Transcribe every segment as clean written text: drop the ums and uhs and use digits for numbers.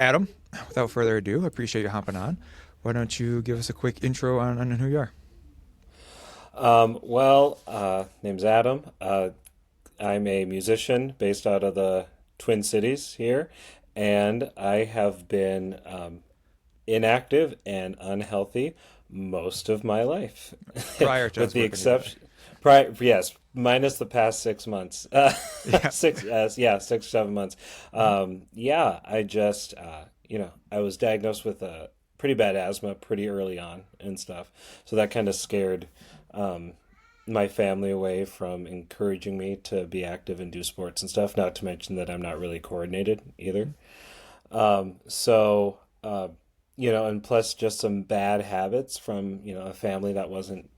Adam, without further ado, I appreciate you hopping on. Why don't you give us a quick intro on who you are? Name's Adam. I'm a musician based out of the Twin Cities here, and I have been inactive and unhealthy most of my life, Prior to with us the working together. exception, yes, minus the past 6 months, Yeah. yeah, 6 7 months. Yeah, I just, I was diagnosed with a pretty bad asthma pretty early on and stuff, so that kind of scared um, my family away from encouraging me to be active and do sports and stuff. Not to mention that I'm not really coordinated either. So, and plus just some bad habits from, a family that wasn't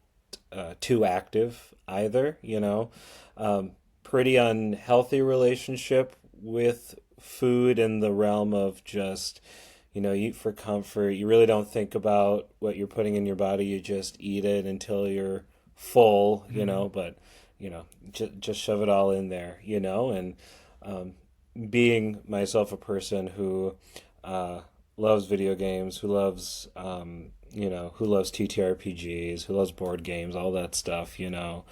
too active either, Pretty unhealthy relationship with food in the realm of just, you eat for comfort. You really don't think about what you're putting in your body. You just eat it until you're full, Hmm. but, just shove it all in there, and being myself a person who uh, loves video games, who loves who loves TTRPGs, who loves board games, all that stuff. None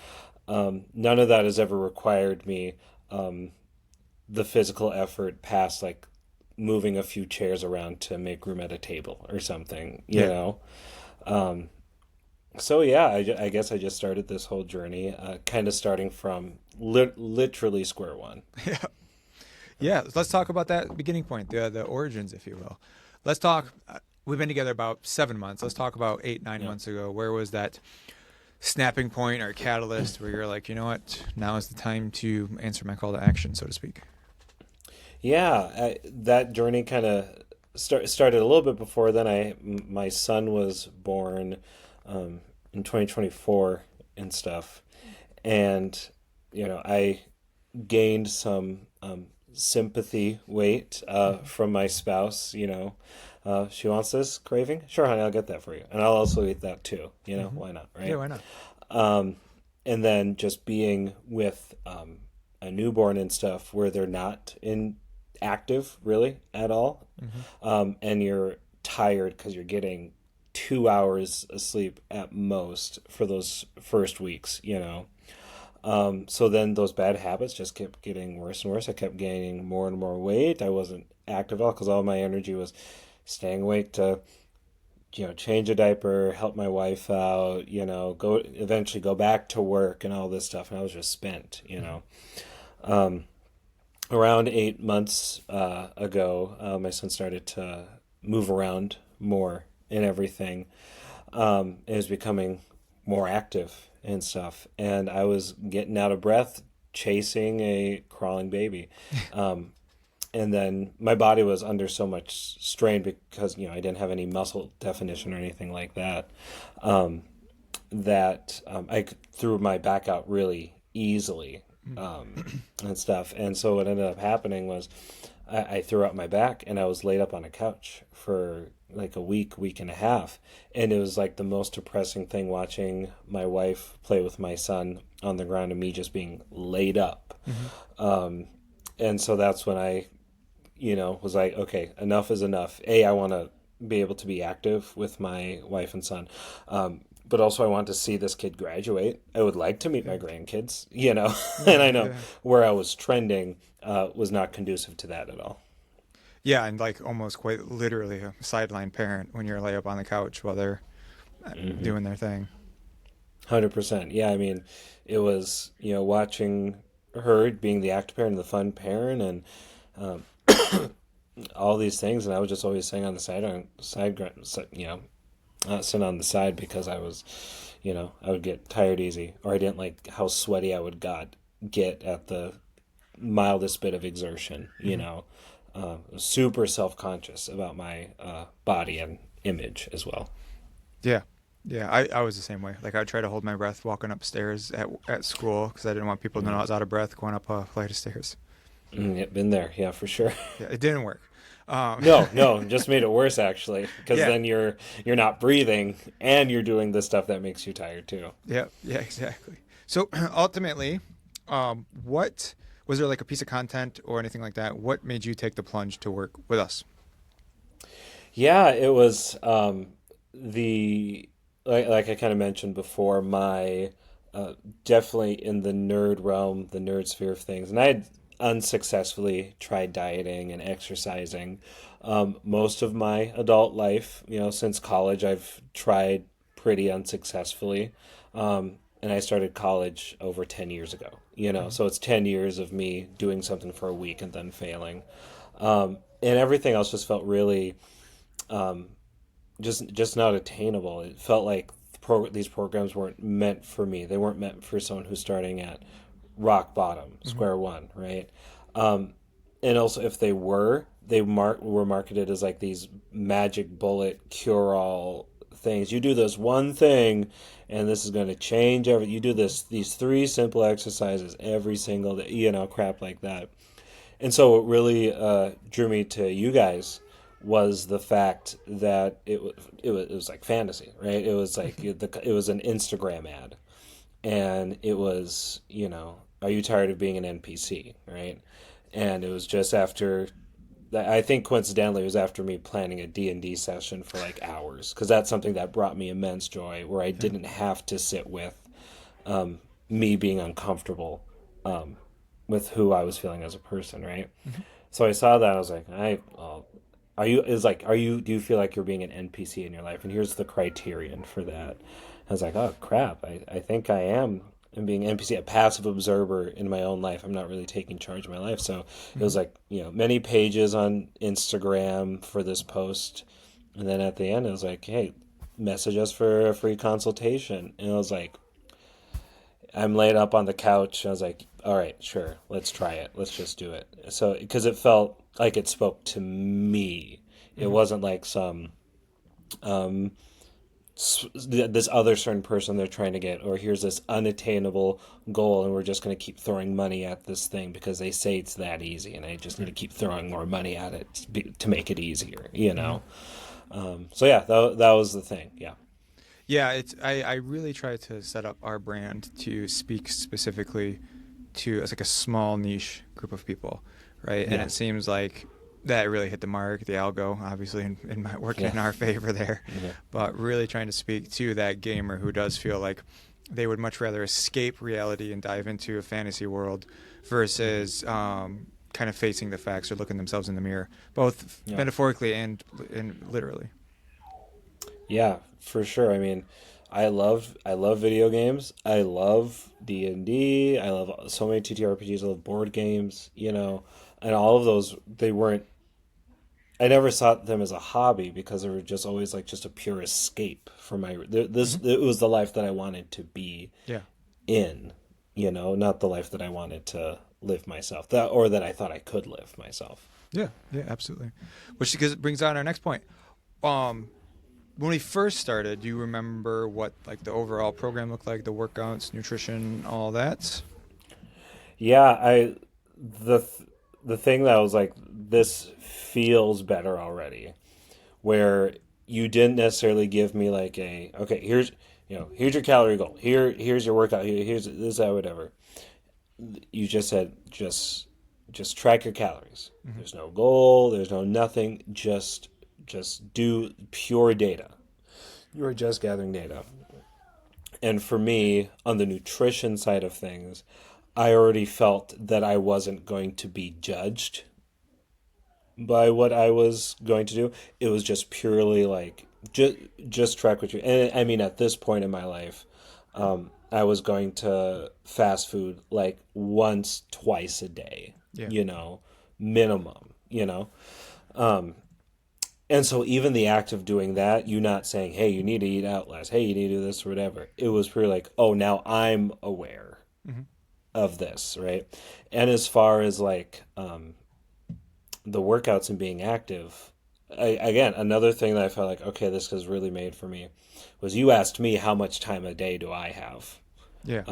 of that has ever required me the physical effort past like moving a few chairs around to make room at a table or something. Yeah. So yeah, I guess I just started this whole journey, kind of starting from literally square one. Yeah. Yeah. Let's talk about that beginning point, the origins, if you will. Let's talk. We've been together about 7 months. Let's talk about eight, nine Yeah. months ago. Where was that snapping point or catalyst where you're like, you know what? Now is the time to answer my call to action, so to speak. Yeah, that journey kind of started a little bit before then. My son was born in 2024 and stuff, and I gained some sympathy weight from my spouse. She wants this craving. Sure, honey, I'll get that for you, and I'll also eat that too. Hmm. Why not, Yeah. right? Why not? Um, and then just being with a newborn and stuff where they're not in active really at all, Hmm. and you're tired because you're getting 2 hours of sleep at most for those first weeks. So then those bad habits just kept getting worse and worse. I kept gaining more and more weight. I wasn't active at all because all my energy was staying awake to change a diaper, help my wife out, go eventually go back to work and all this stuff. And I was just spent. Um, Around 8 months ago, my son started to move around more and everything. And was becoming more active and stuff. And I was getting out of breath chasing a crawling baby. Um, and then my body was under so much strain because I didn't have any muscle definition or anything like that. Um, I threw my back out really easily, and stuff. And so what ended up happening was I threw out my back and I was laid up on a couch for like a week and a half. And it was like the most depressing thing watching my wife play with my son on the ground and me just being laid up. Hmm. Um, and so that's when I was like, okay, enough is enough. I want to be able to be active with my wife and son. But also, I want to see this kid graduate. I would like to meet Yeah. my grandkids. And Yeah. I know Yeah. where I was trending was not conducive to that at all. Yeah, and like almost quite literally a sideline parent when you're lay up on the couch while they're Mm-hmm. doing their thing. 100%. Yeah, I mean, it was, watching her being the active parent and the fun parent and um, all these things. And I was just always saying on the sitting on the side because I would get tired easy, or I didn't like how sweaty I would get at the mildest bit of exertion. Hmm. Super self conscious about my body and image as well. Yeah. Yeah, I was the same way. Like I'd try to hold my breath walking upstairs at school because I didn't want people to know I Mm. was out of breath going up a flight of stairs. Yeah, been there, yeah, for sure. Yeah, it didn't work. Um, No, no, just made it worse actually, because yeah, then you're not breathing and you're doing the stuff that makes you tired too. yeah, yeah, exactly. So ultimately, what was there like a piece of content or anything like that? What made you take the plunge to work with us? Yeah, it was the like I kind of mentioned before, my definitely in the nerd realm, the nerd sphere of things, and I had unsuccessfully tried dieting and exercising most of my adult life. Since college, I've tried pretty unsuccessfully, and I started college over 10 years ago. Mhm. So it's 10 years of me doing something for a week and then failing, and everything else just felt really just not attainable. It felt like these programs weren't meant for me. They weren't meant for someone who's starting at rock bottom, Mhm. square one, right? And also, if they were, were marketed as like these magic bullet cure all things. You do this one thing, and this is going to change everything. You do these three simple exercises every single day, crap like that. And so what really drew me to you guys was the fact that it was like fantasy, right? It was like it was an Instagram ad, and it was are you tired of being an NPC, right? And it was just after I think coincidentally it was after me planning a D&D session for like hours, because that's something that brought me immense joy, where I Yeah. didn't have to sit with me being uncomfortable with who I was feeling as a person, right? Mhm. So I saw that, I was like, are you is like are you do you feel like you're being an NPC in your life? And here's the criterion for that. I was like, oh crap, I think I am. I'm being NPC, a passive observer in my own life. I'm not really taking charge of my life. So it Mhm. was like, many pages on Instagram for this post. And then at the end, it was like, hey, message us for a free consultation. And I was like, I'm laid up on the couch. I was like, all right, sure, let's try it. Let's just do it. So, because it felt like it spoke to me. It Mhm. wasn't like um, this other certain person they're trying to get, or here's this unattainable goal, and we're just going to keep throwing money at this thing because they say it's that easy, and I just need to Right. keep throwing more money at it to make it easier. Mhm. So yeah, that was the thing. Yeah. Yeah, I really try to set up our brand to speak specifically to as like a small niche group of people, right? And Yeah. it seems like that really hit the mark. The algo, obviously, in my, working Yeah. in our favor there, Yeah. but really trying to speak to that gamer who does feel like they would much rather escape reality and dive into a fantasy world versus kind of facing the facts or looking themselves in the mirror, both Yeah. metaphorically and literally. Yeah, for sure. I mean, I love video games. I love D&D. I love so many TTRPGs. I love board games, and all of those, they weren't I never saw them as a hobby, because they were just always like just a pure escape from my this Hmm. it was the life that I wanted to be Yeah. in, not the life that I wanted to live myself. That, or that I thought I could live myself. Yeah. Yeah. Absolutely. Which because it brings on our next point. Um, when we first started, do you remember what like the overall program looked like, the workouts, nutrition, all that? Yeah, the the thing that I was like, this feels better already, where you didn't necessarily give me like a, okay, here's your calorie goal. Here's your workout. Here's this, that, whatever. You just said, just track your calories. Hmm. There's no goal, there's no nothing, just do pure data. You are just gathering data. And for me, on the nutrition side of things, I already felt that I wasn't going to be judged by what I was going to do. It was just purely like, just track what you. And I mean, at this point in my life, I was going to fast food like once, twice a day, Yeah. minimum. And so even the act of doing that, you not saying, "Hey, you need to eat out less. Hey, you need to do this or whatever." It was pretty like, "Oh, now I'm aware Hmm. of this, right?" And as far as like the workouts and being active, again, another thing that I felt like, okay, this is really made for me, was you asked me how much time a day do I have Yeah.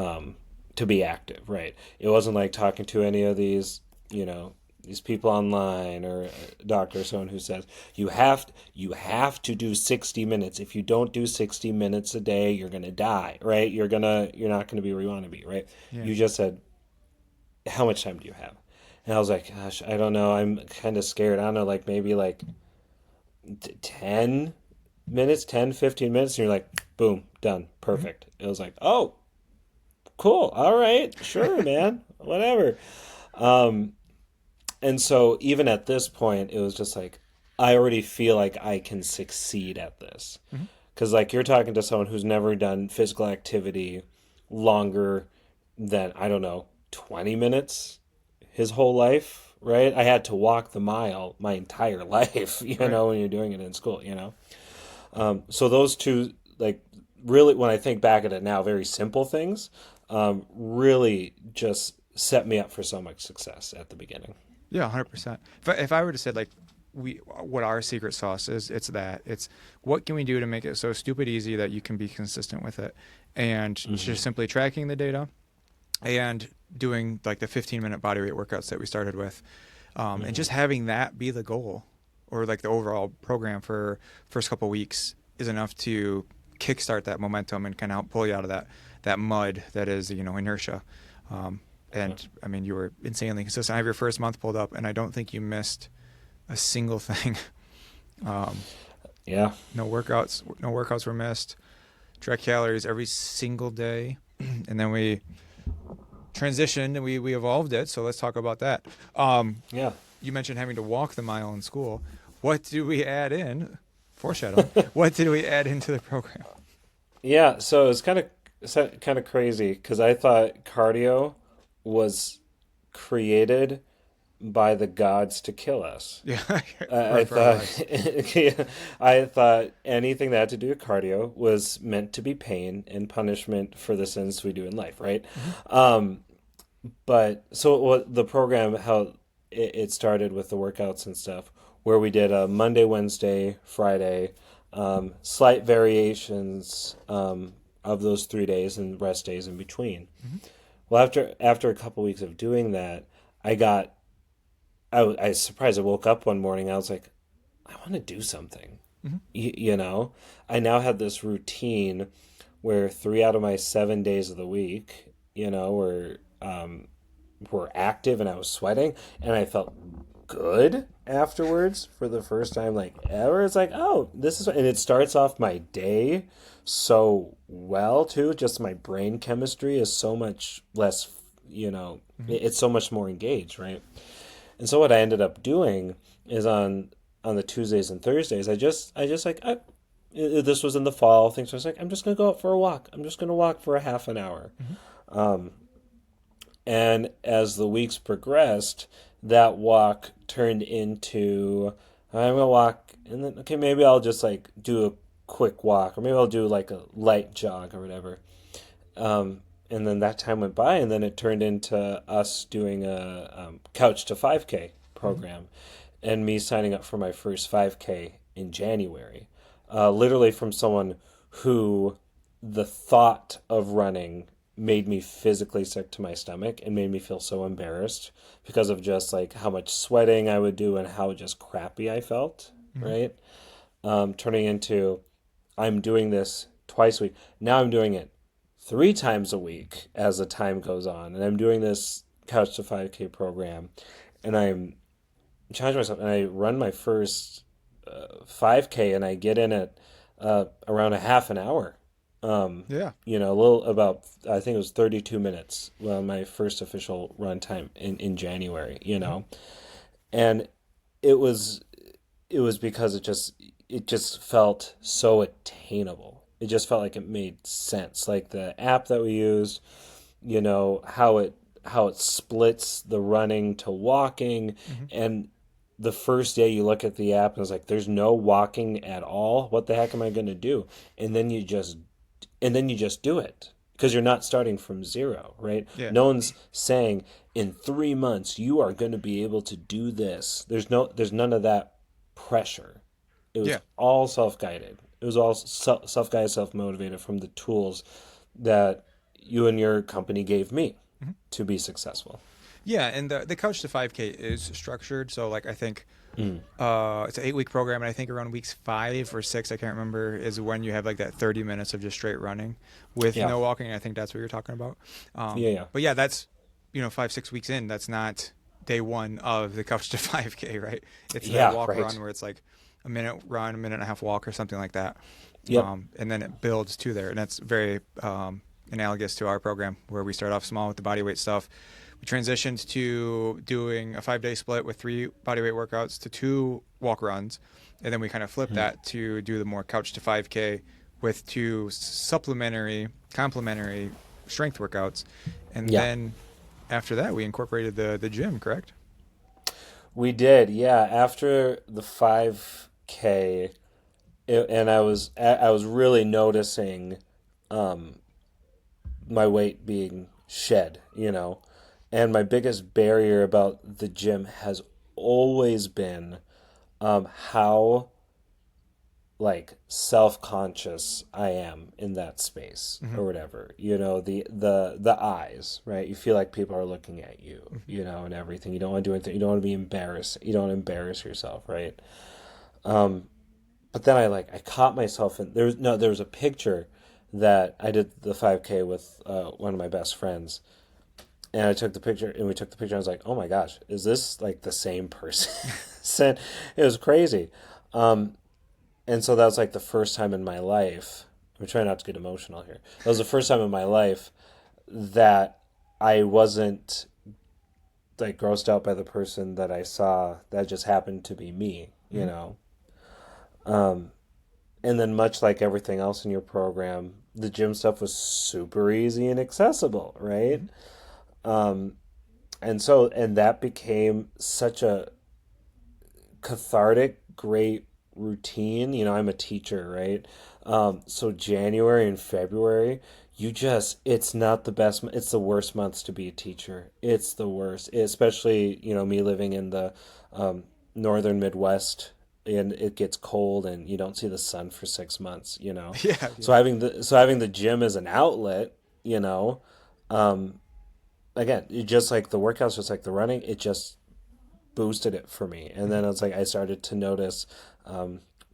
to be active, right? It wasn't like talking to any of you know, these people online, or a doctor or someone who says you have to do 60 minutes. If you don't do 60 minutes a day, you're gonna die, right? You're not gonna be where you want to be, right? Yeah. You just said, how much time do you have? And I was like, gosh, I don't know. I'm kind of scared. I don't know, like maybe like 10 minutes, 10, 15 minutes, and you're like, boom, done, perfect. It was like, oh, cool, all right, sure, man, whatever. Um, and so even at this point, it was just like, I already feel like I can succeed at this. Mm-hmm. Because, like, you're talking to someone who's never done physical activity longer than, I don't know, 20 minutes his whole life, right? I had to walk the mile my entire life, Right. when you're doing it in school, So those two, like, really, when I think back at it now, very simple things, really just set me up for so much success at the beginning. Yeah, 100%. If I were to say like what our secret sauce is, it's what can we do to make it so stupid easy that you can be consistent with it, and Hmm. just simply tracking the data and doing like the 15-minute body weight workouts that we started with, and Hmm. just having that be the goal, or like the overall program for first couple weeks is enough to kickstart that momentum and kind of help pull you out of that mud that is inertia. Um, and I mean, you were insanely consistent. I have your first month pulled up, and I don't think you missed a single thing. Um, Yeah. no workouts were missed. Track calories every single day, and then we transitioned and we evolved it. So let's talk about that. Yeah. You mentioned having to walk the mile in school. What do we add in? Foreshadowing. What did we add into the program? Yeah, so it's kind of crazy because I thought cardio was created by the gods to kill us. Yeah, I run for our thought lives. I thought anything that had to do with cardio was meant to be pain and punishment for the sins we do in life, right? Mm-hmm. Um, but so what the program, how it started with the workouts and stuff, where we did a Monday, Wednesday, Friday, slight variations of those 3 days and rest days in between. Mm-hmm. Well, after a couple weeks of doing that, I got I was surprised. I woke up one morning. I was like, I want to do something. Mm-hmm. I now had this routine where 3 out of my 7 days of the week, were active and I was sweating and I felt good afterwards for the first time like ever. It's like, oh, and it starts off my day so well too. Just my brain chemistry is so much less, Mm-hmm. it's so much more engaged, right? And so what I ended up doing is on the Tuesdays and Thursdays, I just like this was in the fall. Things I was like, I'm just gonna go out for a walk. I'm just gonna walk for a half an hour. Mm-hmm. And as the weeks progressed, that walk turned into I'm gonna walk, and then okay, maybe I'll just like do a quick walk, or maybe I'll do like a light jog or whatever. And then that time went by, and then it turned into us doing a couch to 5K Mm-hmm. program, and me signing up for my first 5K in January. Literally from someone who the thought of running made me physically sick to my stomach and made me feel so embarrassed because of just like how much sweating I would do and how just crappy I felt, Mm-hmm. right? Turning into I'm doing this twice a week. Now I'm doing it 3 times a week as the time goes on. And I'm doing this Couch to 5K program. And I'm challenging myself. And I run my first 5K and I get in at around a half an hour. Yeah. A little about, I think it was 32 minutes, well, my first official run time in January, Mm-hmm. And it was because it just felt so attainable. It just felt like it made sense. Like the app that we used, how it splits the running to walking, Mm-hmm. and the first day you look at the app and it's like there's no walking at all. What the heck am I going to do? And then you just do it because you're not starting from zero, right? Yeah. No one's saying in 3 months you are going to be able to do this. There's none of that pressure. It was Yeah. all self-guided. It was all self-guided, self-motivated from the tools that you and your company gave me Mm-hmm. to be successful. Yeah, and the Couch to 5K is structured. So like I think Mm. it's an 8-week program, and I think around weeks 5 or 6, I can't remember, is when you have like that 30 minutes of just straight running with Yeah. no walking. I think that's what you're talking about. Yeah, yeah. But yeah, that's 5-6 weeks in. That's not day one of the Couch to 5K, right? It's that Yeah, walk right. run where it's like a minute run, a minute and a half walk, or something like that. Yep. And then it builds to there. And that's very analogous to our program where we start off small with the body weight stuff. We transitioned to doing a 5-day split with 3 bodyweight workouts to 2 walk runs. And then we kind of flipped Mhm. that to do the more couch to 5K with 2 complementary strength workouts. And Yeah. then after that, we incorporated the gym, correct? We did, yeah. After the 5K, and I was really noticing um, my weight being shed, and my biggest barrier about the gym has always been how like self-conscious I am in that space Mm-hmm. or whatever. The eyes, right? You feel like people are looking at you, Mm-hmm. and everything. You don't want to do anything. You don't want to be embarrassed. You don't want to embarrass yourself, right? Um, but then I caught myself in there was a picture that I did the 5K with one of my best friends, and I took the picture, and we took the picture. And I was like, oh my gosh, is this like the same person? It was crazy. Um, and so that was like the first time in my life. I'm trying not to get emotional here. That was the first time in my life that I wasn't like grossed out by the person that I saw that just happened to be me, you Mm-hmm. know. Um, and then much like everything else in your program, the gym stuff was super easy and accessible, right? Mm-hmm. Um, and that became such a cathartic, great routine. I'm a teacher, right? So January and February, it's not the best, it's the worst months to be a teacher. It's the worst, especially, me living in the northern Midwest, and it gets cold and you don't see the sun for 6 months. Yeah, So yeah. having the gym as an outlet, um, again, just like the workouts, just like the running, it just boosted it for me. And Mm-hmm. then it's like I started to notice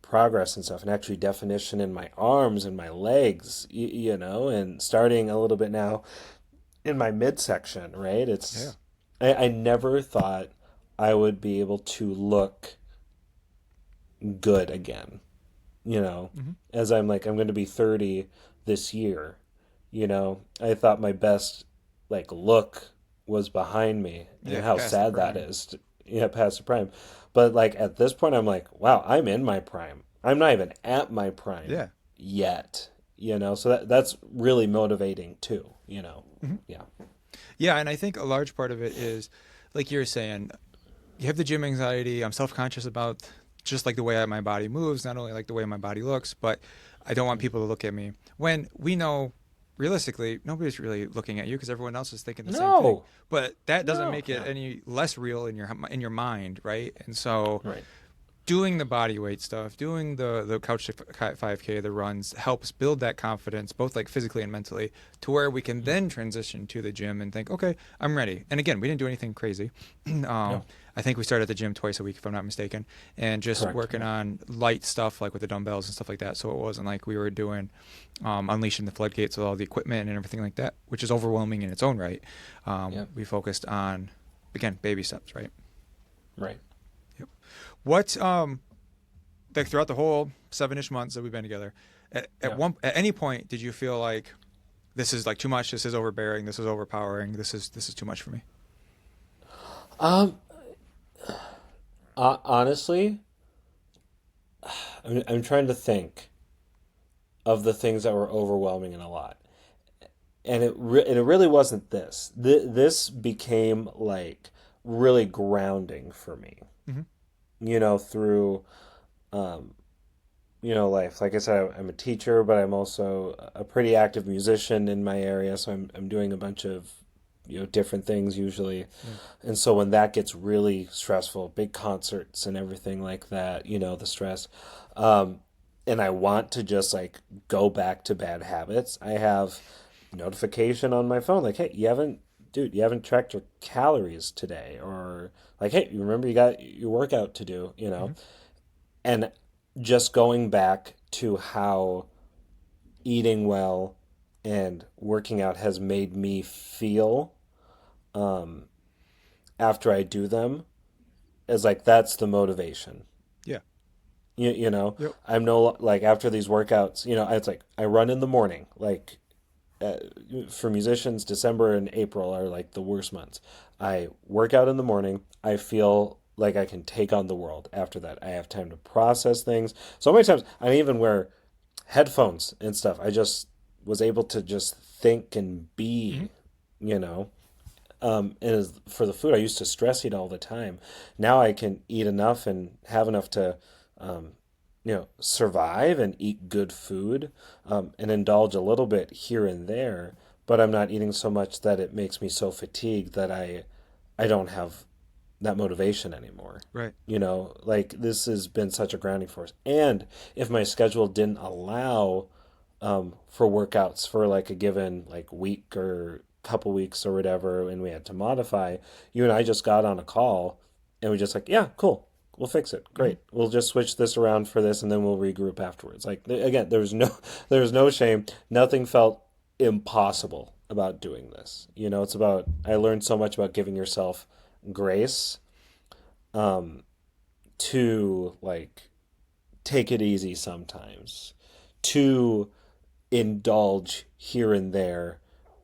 progress and stuff, and actually definition in my arms and my legs, and starting a little bit now in my midsection, right? Yeah. I never thought I would be able to look good again, you know, Mm-hmm. as I'm going to be 30 this year. I thought my best like look was behind me, and Yeah, how past the sad that prime. is. Yeah, past the prime. But like at this point, I'm like, wow, I'm in my prime. I'm not even at my prime Yeah. yet. So that's really motivating too. Mm-hmm. Yeah. Yeah, and I think a large part of it is, like you're saying, you have the gym anxiety. I'm self-conscious about just like the way my body moves, not only like the way my body looks, but I don't want people to look at me. When we know realistically nobody's really looking at you because everyone else is thinking the same thing. No. But that doesn't No. make it Yeah. any less real in your mind, right? And so Right. doing the body weight stuff, doing the couch to 5K, the runs helps build that confidence, both like physically and mentally, to where we can Yeah. then transition to the gym and think, okay, I'm ready. And again, we didn't do anything crazy. No. I think we started at the gym twice a week, if I'm not mistaken, and just Correct. working Yeah. on light stuff like with the dumbbells and stuff like that. So it wasn't like we were doing unleashing the floodgates with all the equipment and everything like that, which is overwhelming in its own right. Yeah. We focused on, again, baby steps, right? Right. Yep. What like throughout the whole 7-ish months that we've been together, Yeah. at any point did you feel like this is like too much, this is overbearing, this is overpowering, this is too much for me? Um. Honestly, I'm trying to think of the things that were overwhelming and a lot. And it really wasn't this. This became like really grounding for me, Mm-hmm. through um, life. Like I said, I'm a teacher, but I'm also a pretty active musician in my area, so I'm doing a bunch of different things usually. Yeah. And so when that gets really stressful, big concerts and everything like that, the stress, um, and I want to just like go back to bad habits, I have notification on my phone like, hey, you haven't tracked your calories today, or like, hey, you remember you got your workout to do, Mm-hmm. and just going back to how eating well and working out has made me feel um, after I do them is like that's the motivation. Yeah. You know, Yep. I'm no like after these workouts, it's like I run in the morning. Like uh, for musicians, December and April are like the worst months. I work out in the morning. I feel like I can take on the world after that. I have time to process things. So many times I even wear headphones and stuff. I just was able to just think and Hmm. be, you know. And for the food, I used to stress eat all the time. Now I can eat enough and have enough to, um, survive and eat good food, and indulge a little bit here and there. But I'm not eating so much that it makes me so fatigued that I don't have that motivation anymore. Right. Like this has been such a grounding force. And if my schedule didn't allow for workouts for like a given like week or couple weeks or whatever, and we had to modify, you and I just got on a call and we just like, yeah, cool. We'll fix it. Hmm. Great. We'll just switch this around for this and then we'll regroup afterwards. Like again, there was no shame. Nothing felt impossible about doing this. It's about I learned so much about giving yourself grace um to like take it easy sometimes, to indulge here and there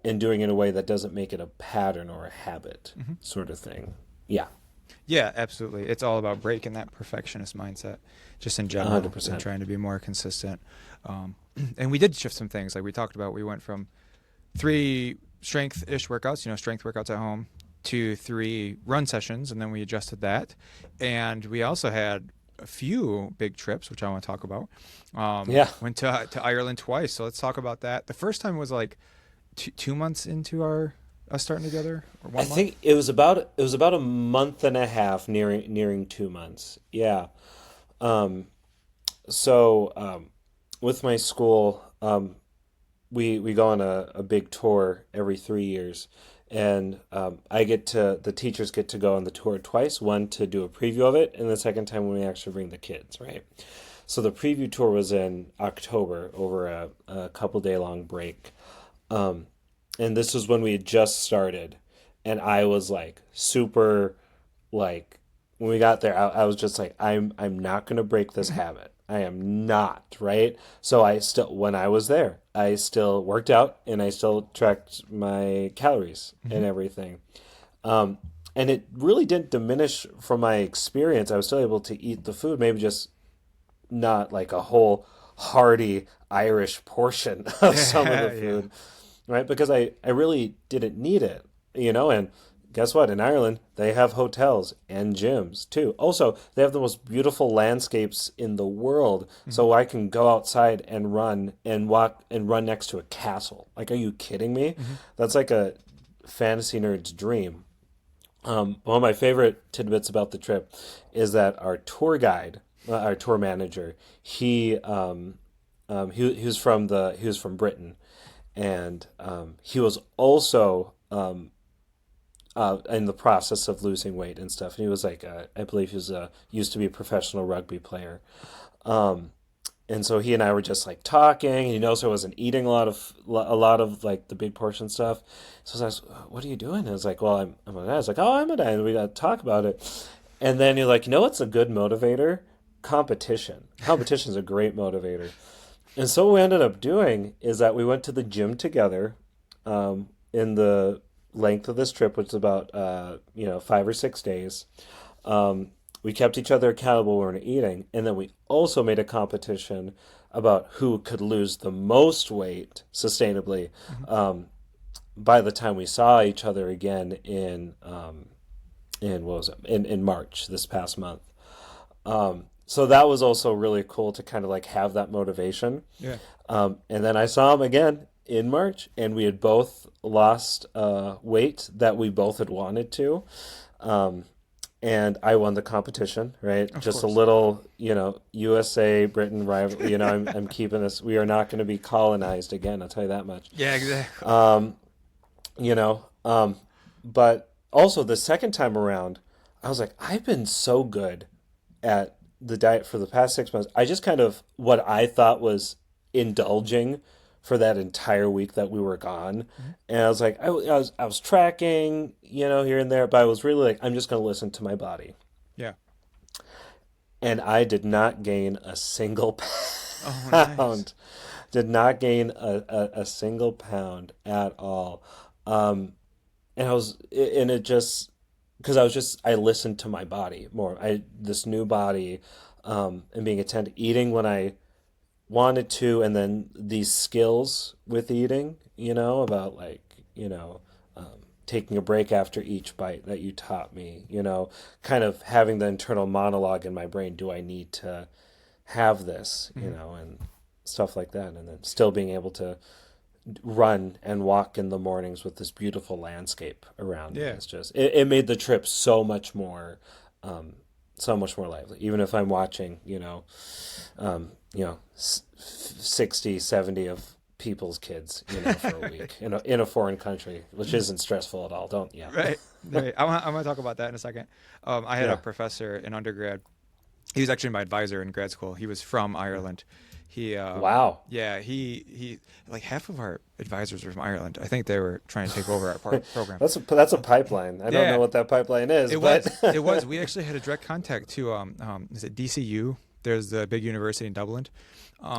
and doing it in a way that doesn't make it a pattern or a habit Hmm. sort of thing. Yeah, Yeah, absolutely. It's all about breaking that perfectionist mindset, just in general, and 100%. trying to be more consistent. Um, and we did shift some things, like we talked about. We went from 3 strength-ish workouts, strength workouts at home, to 3 run sessions, and then we adjusted that. And we also had a few big trips, which I want to talk about. Yeah. Went to Ireland twice, so let's talk about that. The first time was like 2 months into our us starting together, or I 1 month. think it was about a month and a half, nearing 2 months. Yeah. Um, so with my school, we go on a big tour every 3 years, and the teachers get to go on the tour twice. One to do a preview of it, and the second time when we actually bring the kids, right? So the preview tour was in October over a couple day long break. Um, and this was when we had just started, and I was like super like when we got there, I was just like, I'm not gonna break this habit. I am not, right? So I still when I was there, I still worked out and I still tracked my calories Hmm. and everything. Um, and it really didn't diminish from my experience. I was still able to eat the food, maybe just not like a whole hearty Irish portion of some of the Yeah. food, right? Because I really didn't need it, and guess what? In Ireland, they have hotels and gyms too. Also, they have the most beautiful landscapes in the world, Hmm. so I can go outside and run and walk and run next to a castle. Like, are you kidding me? Hmm. That's like a fantasy nerd's dream. One of my favorite tidbits about the trip is that our tour manager, he was from Britain, and he was also in the process of losing weight and stuff. And he was like, I believe he was used to be a professional rugby player. Um, and so he and I were just like talking, and he knows I wasn't eating a lot of like the big portion stuff. So I was, "What are you doing?" And I was like, "Well, I'm a guy." I was like, "Oh, I'm a guy," and we got to talk about it. And then you're like, what's a good motivator? Competition. Competition is a great motivator. And so what we ended up doing is that we went to the gym together, in the length of this trip, which is about 5 or 6 days. Um, we kept each other accountable when we were eating, and then we also made a competition about who could lose the most weight sustainably, Hmm. by the time we saw each other again in what was it in March this past month. So that was also really cool to kind of like have that motivation. Yeah. And then I saw him again in March, and we had both lost weight that we both had wanted to. Um, and I won the competition, right? Of Just a course. little, USA Britain rival. I'm keeping this. We are not going to be colonized again. I'll tell you that much. Yeah, exactly. Um, you know, um, but also the second time around, I was like, I've been so good at the diet for the past 6 months. I just kind of what I thought was indulging for that entire week that we were gone, Hmm. and I was like, I was tracking, here and there, but I was really like, I'm just going to listen to my body. Yeah. and I did not gain a single Oh, nice. pound. Did not gain a single pound at all. And it just, because I listened to my body more. This new body, and being attentive, eating when I wanted to, and then these skills with eating, about like, taking a break after each bite that you taught me, kind of having the internal monologue in my brain, do I need to have this, Hmm. and stuff like that, and then still being able to run and walk in the mornings with this beautiful landscape around me. Yeah. It's just it made the trip um, so much more lively. Even if I'm watching, 60, 70 of people's kids, for a week in a foreign country, which isn't stressful at all. Don't, yeah. Right. Right. I'm gonna talk about that in a second. I had a Yeah. professor in undergrad. He was actually my advisor in grad school. He was from Ireland. He, Wow. yeah, he, like half of our advisors were from Ireland. I think they were trying to take over our program. That's a pipeline. I don't know Yeah, what that pipeline is, it but was. It was. We actually had a direct contact to, is it DCU? There's the big university in Dublin.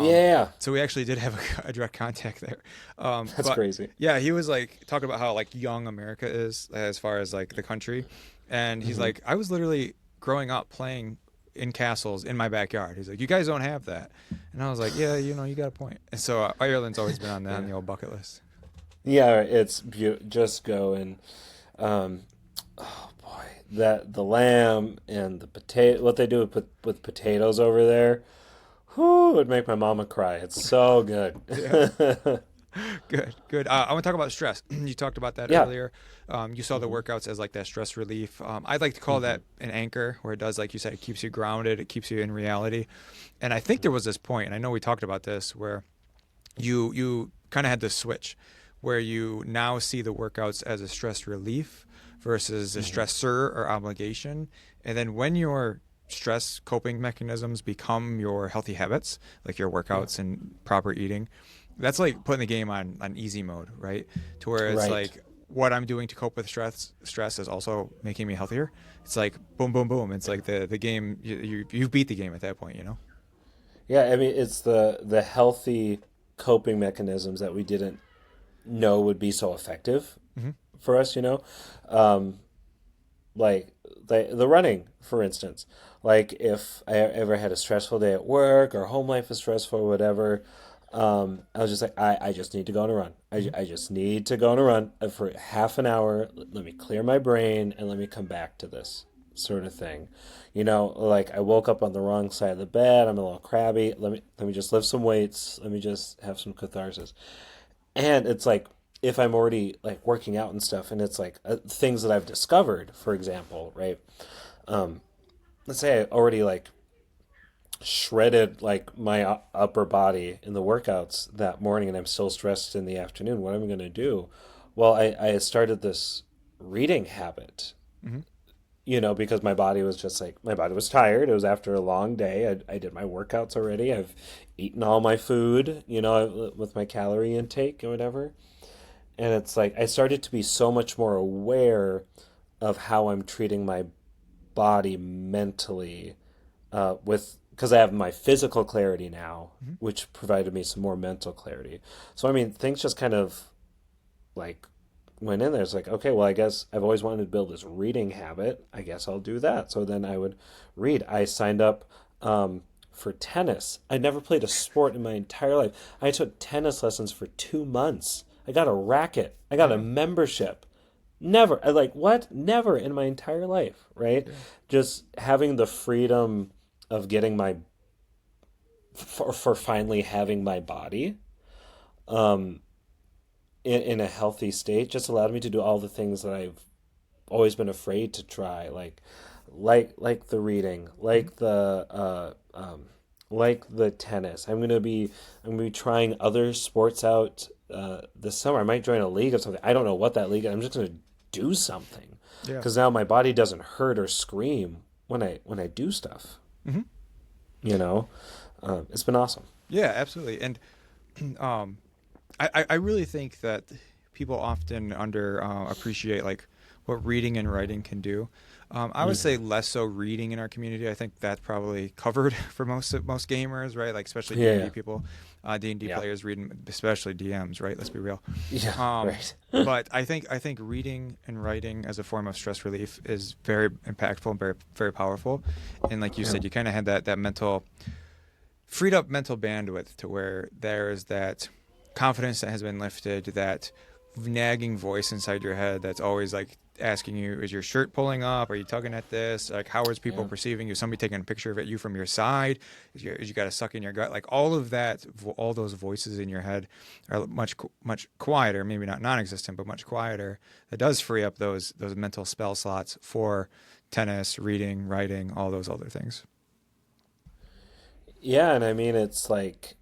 yeah, So we actually did have a direct contact there. that's But crazy. yeah, he was like talking about how like young America is as far as like the country, and he's Hmm. like, I was literally growing up playing in castles in my backyard. He's like, you guys don't have that, and I was like, yeah, you got a point. And so Ireland's always been on Yeah. the old bucket list. Yeah, just go and oh boy, that the lamb and the potato, what they do with potatoes over there, whoo, would make my mama cry. It's so good. Yeah. Good, good. I want to talk about stress. You talked about that Yeah. earlier. You saw the Hmm. workouts as like that stress relief. I'd like to call Hmm. that an anchor, where it does, like you said, it keeps you grounded, it keeps you in reality. And I think there was this point, and I know we talked about this, where you kind of had this switch, where you now see the workouts as a stress relief versus a Hmm. stressor or obligation. And then when your stress coping mechanisms become your healthy habits, like your Yeah. workouts and proper eating, that's like putting the game on easy mode, right? To where it's Right. like what I'm doing to cope with stress is also making me healthier. It's like boom, boom, boom. It's like the game. You beat the game at that point, you know. Yeah, I mean, it's the healthy coping mechanisms that we didn't know would be so effective Hmm. for us, Um, like the running, for instance. Like if I ever had a stressful day at work or home life is stressful or whatever, I was just like, I just need to go on a run. Hmm. I just need to go on a run for half an hour. Let me clear my brain and let me come back to this sort of thing. Like I woke up on the wrong side of the bed. I'm a little crabby. Let me just lift some weights. Let me just have some catharsis. And it's like if I'm already like working out and stuff, and it's like things that I've discovered, for example, right? Let's say I already like shredded like my upper body in the workouts that morning, and I'm still stressed in the afternoon. What am I going to do? Well, I started this reading habit, Hmm. because my body was tired. It was after a long day. I did my workouts already. I've eaten all my food, with my calorie intake and whatever. And it's like I started to be so much more aware of how I'm treating my body mentally, with because I have my physical clarity now, Hmm. which provided me some more mental clarity. So I mean, things just kind of like went in there. It's like, okay, well, I guess I've always wanted to build this reading habit. I guess I'll do that. So then I would read. I signed up for tennis. I never played a sport in my entire life. I took tennis lessons for 2 months. I got a racket. I got a Wow. membership. Never. I like what? Never in my entire life, right? Yeah. Just having the freedom of getting for finally having my body um, in a healthy state just allowed me to do all the things that I've always been afraid to try, like the reading, Hmm. like the tennis. I'm gonna be trying other sports out this summer. I might join a league or something. I don't know what that league is. I'm just gonna do something Yeah. because now my body doesn't hurt or scream when I do stuff. Hmm. You know, it's been awesome. Yeah, absolutely. And um, I really think that people often under appreciate like what reading and writing can do. I would say less so reading in our community. I think that's probably covered for most gamers, right? Like especially D Yeah, and yeah, D people, D&D yeah, players reading, especially DMs, right? Let's be real. yeah. Um, Right. but I think reading and writing as a form of stress relief is very impactful and very very powerful. And like you Yeah. said, you kind of had that mental freed up mental bandwidth to where there's that confidence that has been lifted, that nagging voice inside your head that's always like asking you, is your shirt pulling up? Are you tugging at this? Like, how is people Yeah. perceiving you? Somebody taking a picture of you from your side? Is you got to suck in your gut? Like all of that, all those voices in your head are much quieter, maybe not non-existent, but much quieter. That does free up those mental spell slots for tennis, reading, writing, all those other things. Yeah, and I mean it's like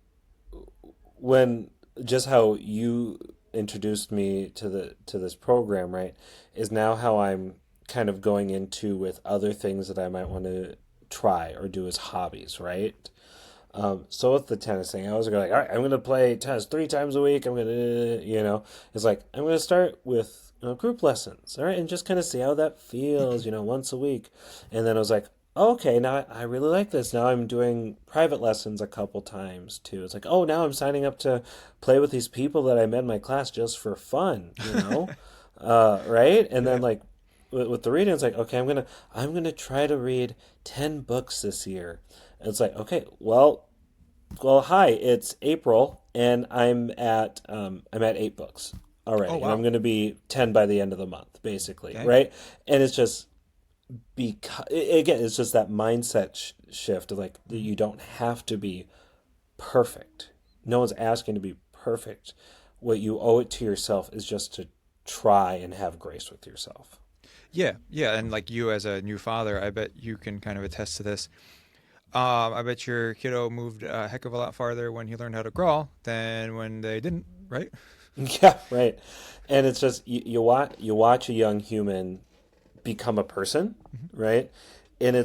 when just how you introduced me to the to this program, right, is now how I'm kind of going into with other things that I might want to try or do as hobbies, right? So with the tennis thing, I was like, all right, I'm gonna play tennis 3 times a week. I'm gonna, it's like I'm gonna start with group lessons, all right, and just kind of see how that feels, once a week. And then I was like, okay, now I really like this. Now I'm doing private lessons a couple times too. It's like, oh, now I'm signing up to play with these people that I met in my class just for fun, right? And then Yeah. like with the reading, it's like, okay, I'm gonna try to read 10 books this year. And it's like, okay, well, hi, it's April, and I'm at 8 books Oh already, and I'm wow. gonna be 10 by the end of the month, basically, Dang. right? And it's just because again, it's just that mindset shift of like Mhm. you don't have to be perfect. No one's asking to be perfect. What you owe it to yourself is just to try and have grace with yourself. Yeah, yeah, and like you as a new father, I bet you can kind of attest to this. I bet your kiddo moved a heck of a lot farther when he learned how to crawl than when they didn't, right? Yeah, right. And it's just you watch a young human become a person, Hmm. right? And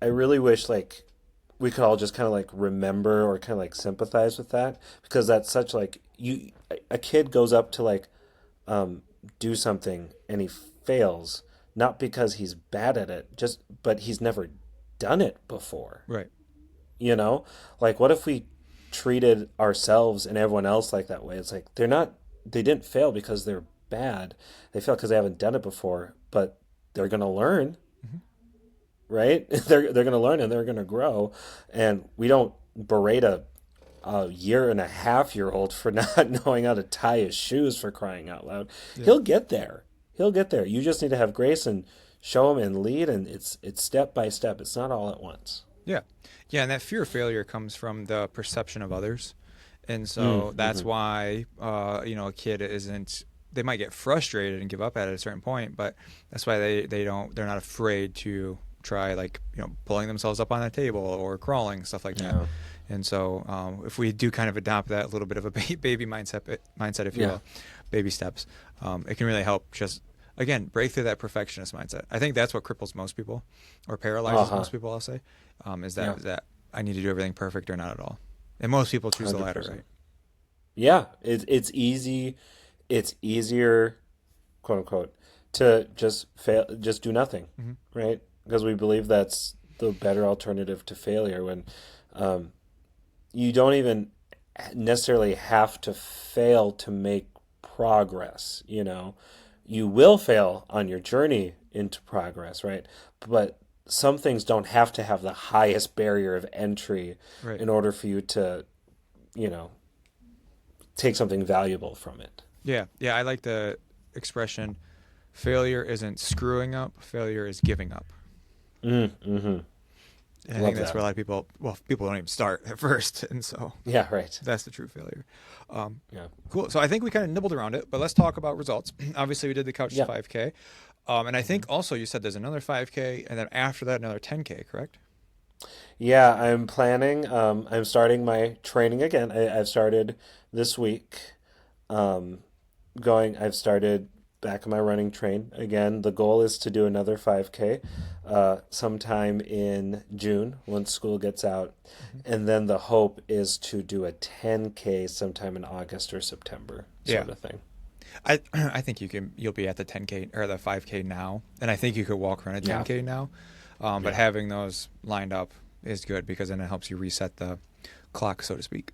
I really wish like we could all just kind of like remember or kind of like sympathize with that because that's such like a kid goes up to like um do something and he fails not because he's bad at it, just but he's never done it before. Right. You know? Like what if we treated ourselves and everyone else like that way? It's like they didn't fail because they're bad. They fail because they haven't done it before, but they're going to learn, Hmm. right? They're going to learn and they're going to grow, and we don't berate a year and a half year old for not knowing how to tie his shoes, for crying out loud. Yeah. He'll get there. He'll get there. You just need to have grace and show him and lead, and it's step by step. It's not all at once. Yeah. Yeah, and that fear of failure comes from the perception of others. And Mm, so that's hmm. why a kid isn't they might get frustrated and give up at a certain point, but that's why they're not afraid to try like, pulling themselves up on a table or crawling, stuff like that. Yeah. And so if we do kind of adopt that little bit of a baby mindset, if you Yeah. will, baby steps, it can really help just again break through that perfectionist mindset. I think that's what cripples most people, or Uh paralyzes huh. most people. I'll say, Yeah. is that I need to do everything perfect or not at all, and most people choose the latter, 100%. right? Yeah. It's easy. It's easier, quote unquote, to just fail, just do nothing, Hmm. right? Because we believe that's the better alternative to failure. When um, you don't even necessarily have to fail to make progress. You will fail on your journey into progress, right? But some things don't have to have the highest barrier of entry Right. in order for you to, you know, take something valuable from it. Yeah. Yeah. I like the expression failure isn't screwing up, failure is giving up. Mm-hmm. And I think Love that's that. where a lot of people don't even start at first. And so Yeah, right. that's the true failure. Um, Yeah. cool. So I think we kind of nibbled around it, but let's talk about results. Obviously, we did the couch to Yeah. 5K. And I think also you said there's another 5K and then after that, another 10K, correct? Yeah, I'm planning. I'm starting my training again. I've started this week. Um, I've started back on my running train again. The goal is to do another 5K sometime in June once school gets out. Hmm. And then the hope is to do a 10K sometime in August or September, Yeah. sort of thing. I think you'll be at the 10K or the 5K now, and I think you could walk around a Yeah. 10K now. But Yeah. having those lined up is good because then it helps you reset the clock, so to speak.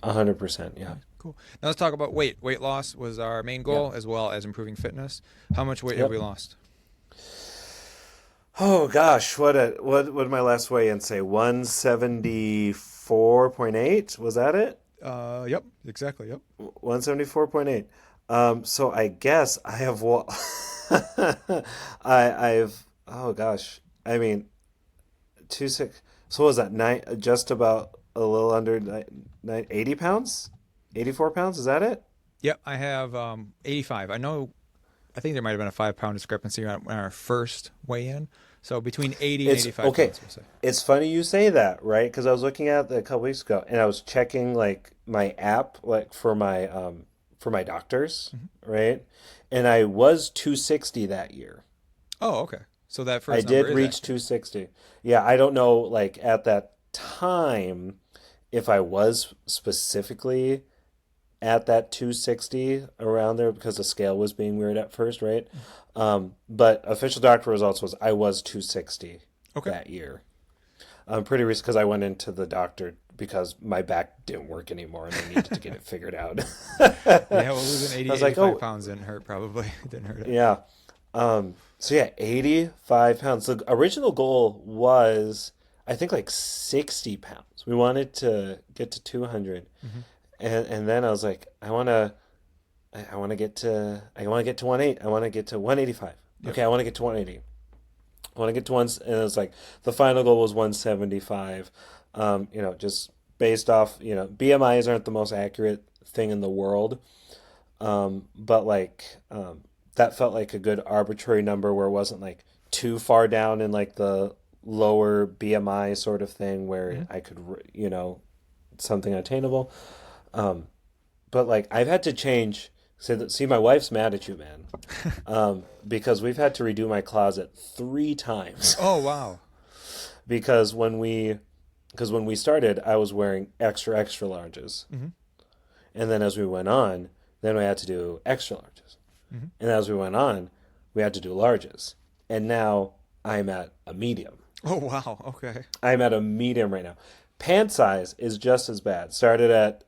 100%. Yeah. Cool. Now let's talk about weight. Weight loss was our main Yep. goal, as well as improving fitness. How much weight have Yep. we lost? Oh gosh, what did my last weigh in say? 174.8? Was that it? Yep, exactly. Yep. 174.8. So I guess I have I've oh gosh. I mean, two six. So what was that nine? Just about a little under 80 pounds, 84 pounds. Is that it? Yep. I have 85. I think there might have been a 5 pound discrepancy on our first weigh in. So between 80 and It's 85 okay. pounds, we'll say. It's funny you say that, right? Because I was looking at it a couple weeks ago, and I was checking like my app, like for my doctors, right? And I was 260 that year. Oh, okay. So that I first number did is reach accurate. 260. Yeah, I don't know, like at that time, if I was specifically at that 260 around there because the scale was being weird at first, right? But official doctor results was I was 260 Okay. that year. Pretty recent because I went into the doctor because my back didn't work anymore and I needed to get it figured out. I Yeah, well, losing 80, was like, 85 oh, pounds didn't hurt, probably. It didn't hurt it. yeah. So yeah, 85 pounds. The original goal was, I think, like 60 pounds. We wanted to get to 200. Hmm. And then I was like, I want to get to, I want to get to 180. I want to get to 185. Yep. Okay, I want to get to 180. I want to get to one, and it was like the final goal was 175. Just based off, BMIs aren't the most accurate thing in the world, but like that felt like a good arbitrary number where it wasn't like too far down in like the lower BMI sort of thing where Hmm. I could, something attainable. But like I've had to change. See, my wife's mad at you, man, because we've had to redo my closet 3 times. Oh, wow. because when we started, I was wearing extra extra larges, Hmm. and then as we went on, then we had to do extra larges, Hmm. and as we went on, we had to do larges, and now I'm at a medium. Oh, wow. Okay. I'm at a medium right now. Pant size is just as bad. Started at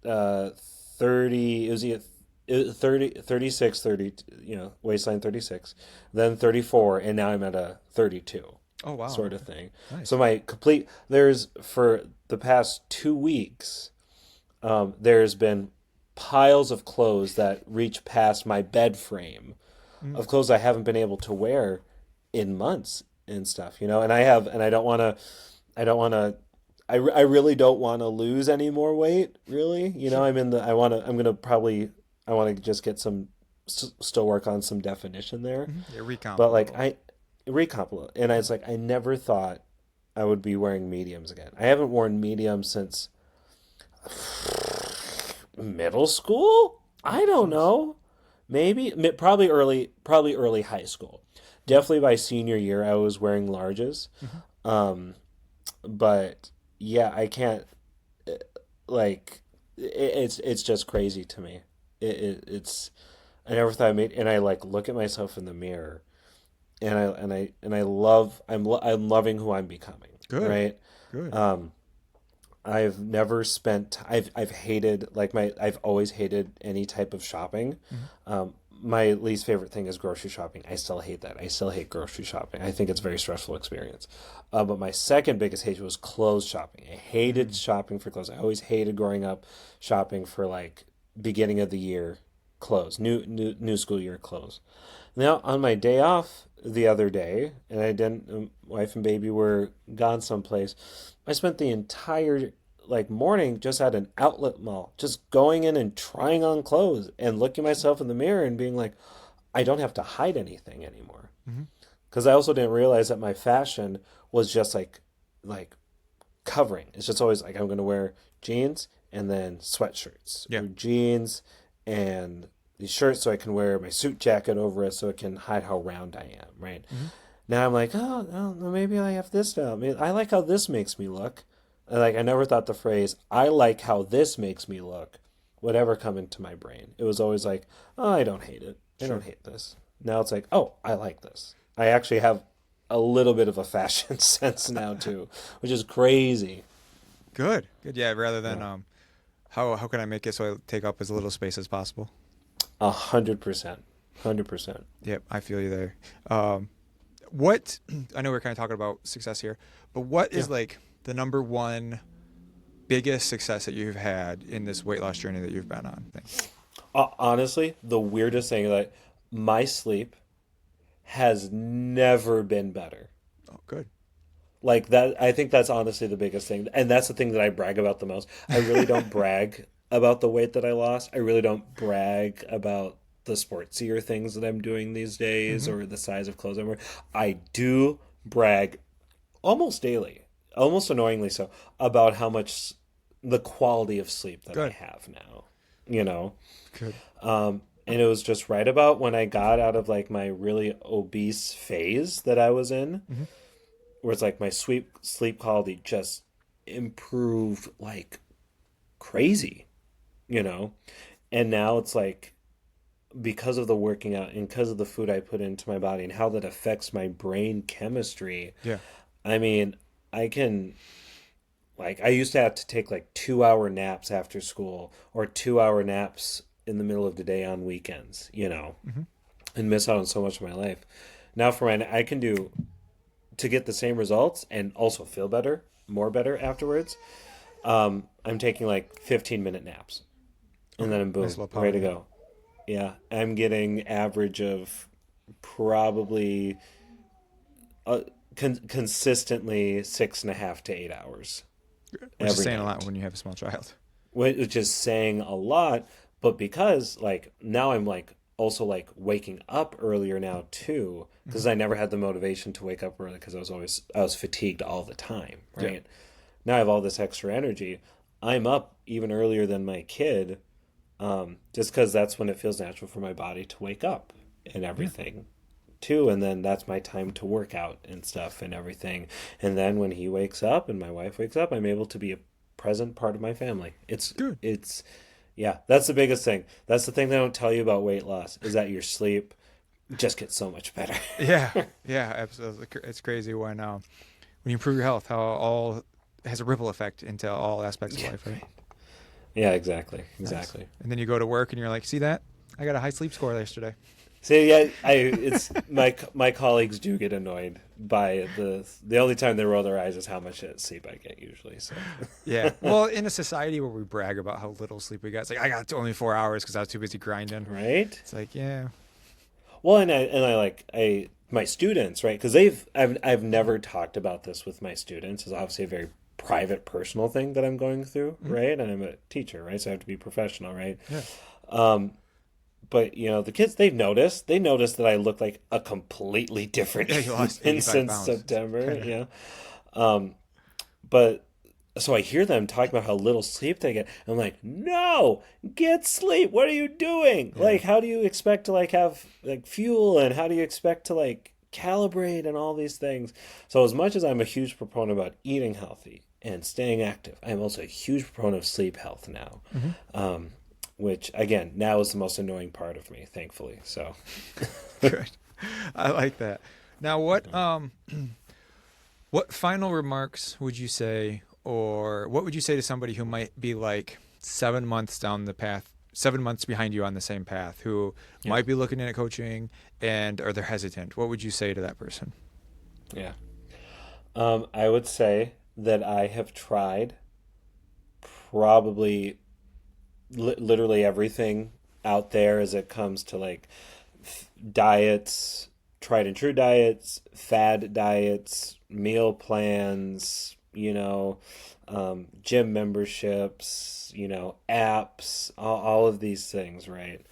30, it was either 30, 36, 30, waistline 36, then 34, and now I'm at a 32 Oh, wow. sort of Okay. thing. So Nice. there's for the past 2 weeks, there's been piles of clothes that reach past my bed frame Mm. of clothes I haven't been able to wear in months and stuff, and I don't want to, I really don't want to lose any more weight, really. Sure. I'm going to probably, I want to just get still work on some definition there. Hmm. Yeah, recomp But a like, little. recomp a little. And it's like, I never thought I would be wearing mediums again. I haven't worn mediums since middle school? I don't Jeez. know. Maybe, probably early high school. Hmm. Definitely by senior year, I was wearing larges. Hmm. Um, but yeah, I can't like it's just crazy to me. It's I never thought I made, and I like look at myself in the mirror, and I love I'm loving who I'm becoming. Good. Right. Good. Um, I've hated I've always hated any type of shopping. Hmm. My least favorite thing is grocery shopping. I still hate that. I still hate grocery shopping. I think it's a very stressful experience. But my second biggest hate was clothes shopping. I hated Mm. shopping for clothes. I always hated growing up shopping for like beginning of the year clothes, new school year clothes. Now on my day off the other day, and I didn't, wife and baby were gone someplace. I spent the entire like morning just at an outlet mall, just going in and trying on clothes and looking myself in the mirror and being like, I don't have to hide anything anymore. Hmm. Because I also didn't realize that my fashion was just like covering. It's just always like I'm going to wear jeans and then sweatshirts Yeah. or jeans and these shirts so I can wear my suit jacket over it so it can hide how round I am, right? Hmm. Now I'm like, oh, maybe I have this now. I mean, I like how this makes me look. Like I never thought the phrase "I like how this makes me look" would ever come into my brain. It was always like, oh, I don't hate it. I don't Sure. hate this. Now it's like, oh, I like this. I actually have a little bit of a fashion sense now too, which is crazy. Good. Good. Yeah. Rather than Yeah. how can I make it so I take up as little space as possible? 100%. 100%. Yep. I feel you there. Um, what I know we're kind of talking about success here, but what Yeah. is like the number one biggest success that you've had in this weight loss journey that you've been on? Thing. Honestly, the weirdest thing, like my sleep has never been better. Oh, good. Like that, I think that's honestly the biggest thing, and that's the thing that I brag about the most. I really don't brag about the weight that I lost. I really don't brag about the sportsier things that I'm doing these days Mm-hmm. or the size of clothes I'm wearing. I do brag almost daily, almost annoyingly so, about how much the quality of sleep that I Good. have now. You know, Good. and it was just right about when I got out of like my really obese phase that I was in, Mm-hmm. where it's like my sleep quality just improved like crazy, you know? And now it's like because of the working out and because of the food I put into my body and how that affects my brain chemistry, Yeah. I mean, I can like I used to have to take like 2 hour naps after school or 2 hour naps in the middle of the day on weekends, Mm-hmm. and miss out on so much of my life. Now for my I can do to get the same results and also feel better, more better afterwards. I'm taking like 15-minute naps, and Okay. then I'm Nice boom, low ready power. to Yeah. go. Yeah, I'm getting average of probably consistently 6.5 to 8 hours Which is every saying a lot night, when you have a small child. which is saying a lot. But because like now I'm like also like waking up earlier now too, Mm-hmm. because I never had the motivation to wake up early because I was fatigued all the time, Yeah. right? Now I have all this extra energy. I'm up even earlier than my kid, just because that's when it feels natural for my body to wake up and Yeah. everything too. And then that's my time to work out and stuff and everything. And then when he wakes up and my wife wakes up, I'm able to be a present part of my family. Good. It's yeah, that's the biggest thing. That's the thing they don't tell you about weight loss is that your sleep just gets so much better. Yeah. Yeah. Absolutely. It's crazy when you improve your health, how all has a ripple effect into all aspects of Yeah, life, right? right. Yeah, exactly, Nice. exactly. And then you go to work and you're like, see that? I got a high sleep score yesterday. So yeah, I it's my colleagues do get annoyed by the only time they roll their eyes is how much sleep I get usually. So Yeah. Well, in a society where we brag about how little sleep we got, it's like, I got only 4 hours because I was too busy grinding. right. It's like, yeah. Well, and I like I my students, right? Because I've never talked about this with my students. It's obviously a very private, personal thing that I'm going through, Mhm. right? And I'm a teacher, right? So I have to be professional, right? Yeah. But the kids they noticed that I look like a completely different Yeah. You lost human 85 since pounds. It's September, kind of, but so I hear them talking about how little sleep they get. I'm like, no, get sleep. What are you doing? yeah. Like, how do you expect to like have like fuel, and how do you expect to like calibrate and all these things? So as much as I'm a huge proponent about eating healthy and staying active, I'm also a huge proponent of sleep health now. Hmm. Um, which again, now is the most annoying part of me, thankfully. So Good. I like that. Now, what final remarks would you say, or what would you say to somebody who might be like 7 months down the path, 7 months behind you on the same path, who yeah, might be looking at coaching and or they're hesitant? What would you say to that person? yeah. I would say that I have tried probably literally everything out there as it comes to like diets, tried and true diets, fad diets, meal plans, gym memberships, apps, all of these things, right?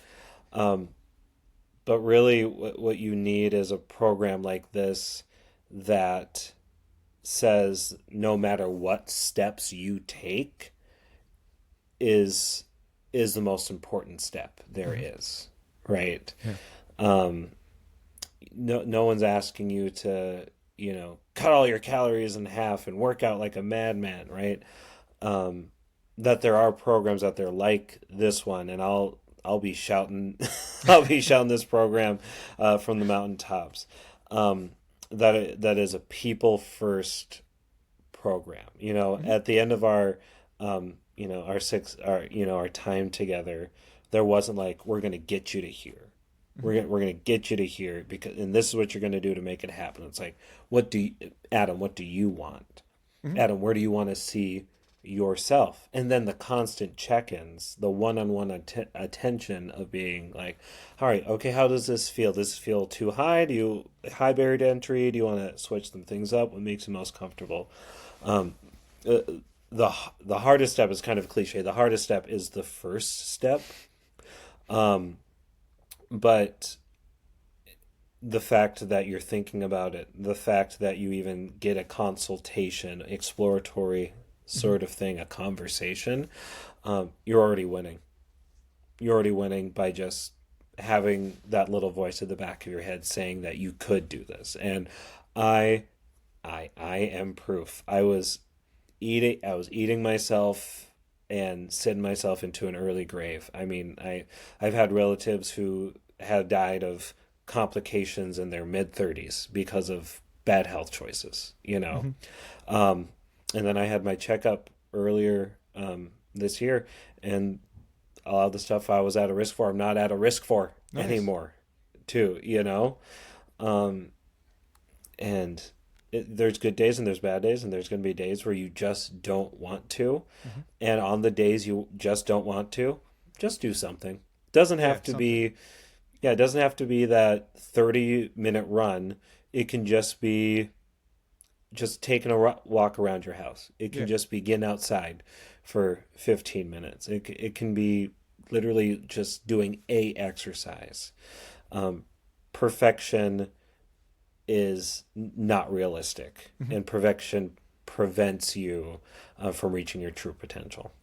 Um, but really, what you need is a program like this that says no matter what steps you take is is the most important step there Hmm. is, right? Yeah. Um, no one's asking you to cut all your calories in half and work out like a madman, right? Um, that there are programs out there like this one, and I'll be shouting, I'll be shouting this program from the mountaintops. That is a people first program. Mhm. At the end of our our time together, there wasn't like, we're gonna get you to here. Mhm. We're gonna get you to here, because and this is what you're gonna do to make it happen. It's like, Adam, what do you want? Mhm. Adam, where do you want to see yourself? And then the constant check-ins, the one-on-one attention of being like, all right, okay, how does this feel? Does this feel too high? Do you high barrier to entry? Do you want to switch some things up? What makes you most comfortable? Um, uh, the hardest step is kind of cliche. The hardest step is the first step. Um, but the fact that you're thinking about it, the fact that you even get a consultation, exploratory Mhm. sort of thing, a conversation, you're already winning. You're already winning by just having that little voice at the back of your head saying that you could do this. And I, I am proof. I was eating myself and sitting myself into an early grave. I mean, I've had relatives who have died of complications in their mid 30s because of bad health choices. Mhm. Um, and then I had my checkup earlier this year, and a lot of the stuff I was at a risk for, I'm not at a risk for Nice. anymore, too. Um, and there's good days and there's bad days, and there's going to be days where you just don't want to. Mhm. And on the days you just don't want to, just do something. Doesn't Yeah, have to something. be, yeah, it doesn't have to be that 30-minute run. It can just be just taking a walk around your house. It can Yeah. just be getting outside for 15 minutes. It can be literally just doing a exercise. Um, Perfection is not realistic, Mhm. and perfection prevents you from reaching your true potential.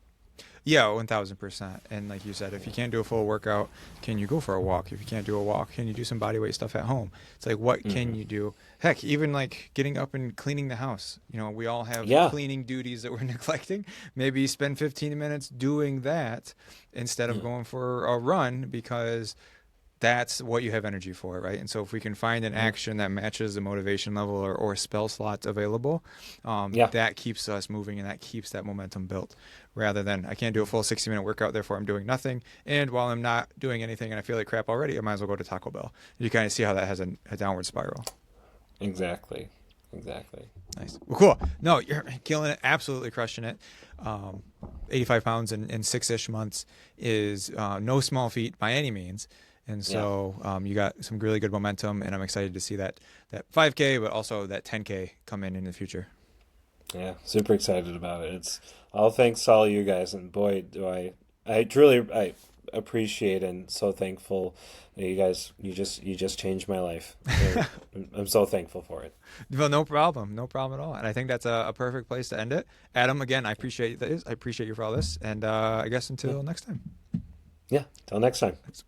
Yeah, 1000%. And like you said, if you can't do a full workout, can you go for a walk? If you can't do a walk, can you do some body weight stuff at home? It's like, what can Hmm. you do? Heck, even like getting up and cleaning the house. We all have Yeah. cleaning duties that we're neglecting. Maybe spend 15 minutes doing that instead of Yeah. going for a run, because that's what you have energy for, right? And so if we can find an Mhm. action that matches the motivation level, or spell slots available, Yeah. that keeps us moving and that keeps that momentum built, rather than I can't do a full 60-minute workout, therefore I'm doing nothing. And while I'm not doing anything and I feel like crap already, I might as well go to Taco Bell. You kind of see how that has a downward spiral. Exactly. Exactly. Nice. Well, cool. No, you're killing it. Absolutely crushing it. Um, 85 pounds in 6-ish months is no small feat by any means. And Yeah. so you got some really good momentum, and I'm excited to see that 5K, but also that 10K come in the future. Yeah. Super excited about it. It's all thanks to all you guys, and boy, do I truly I appreciate and so thankful. You guys, you just changed my life. I'm so thankful for it. Well, no problem. No problem at all. And I think that's a perfect place to end it. Adam, again, I appreciate this. I appreciate you for all this. And I guess Yeah. until next time. Yeah. Till next time. Thanks.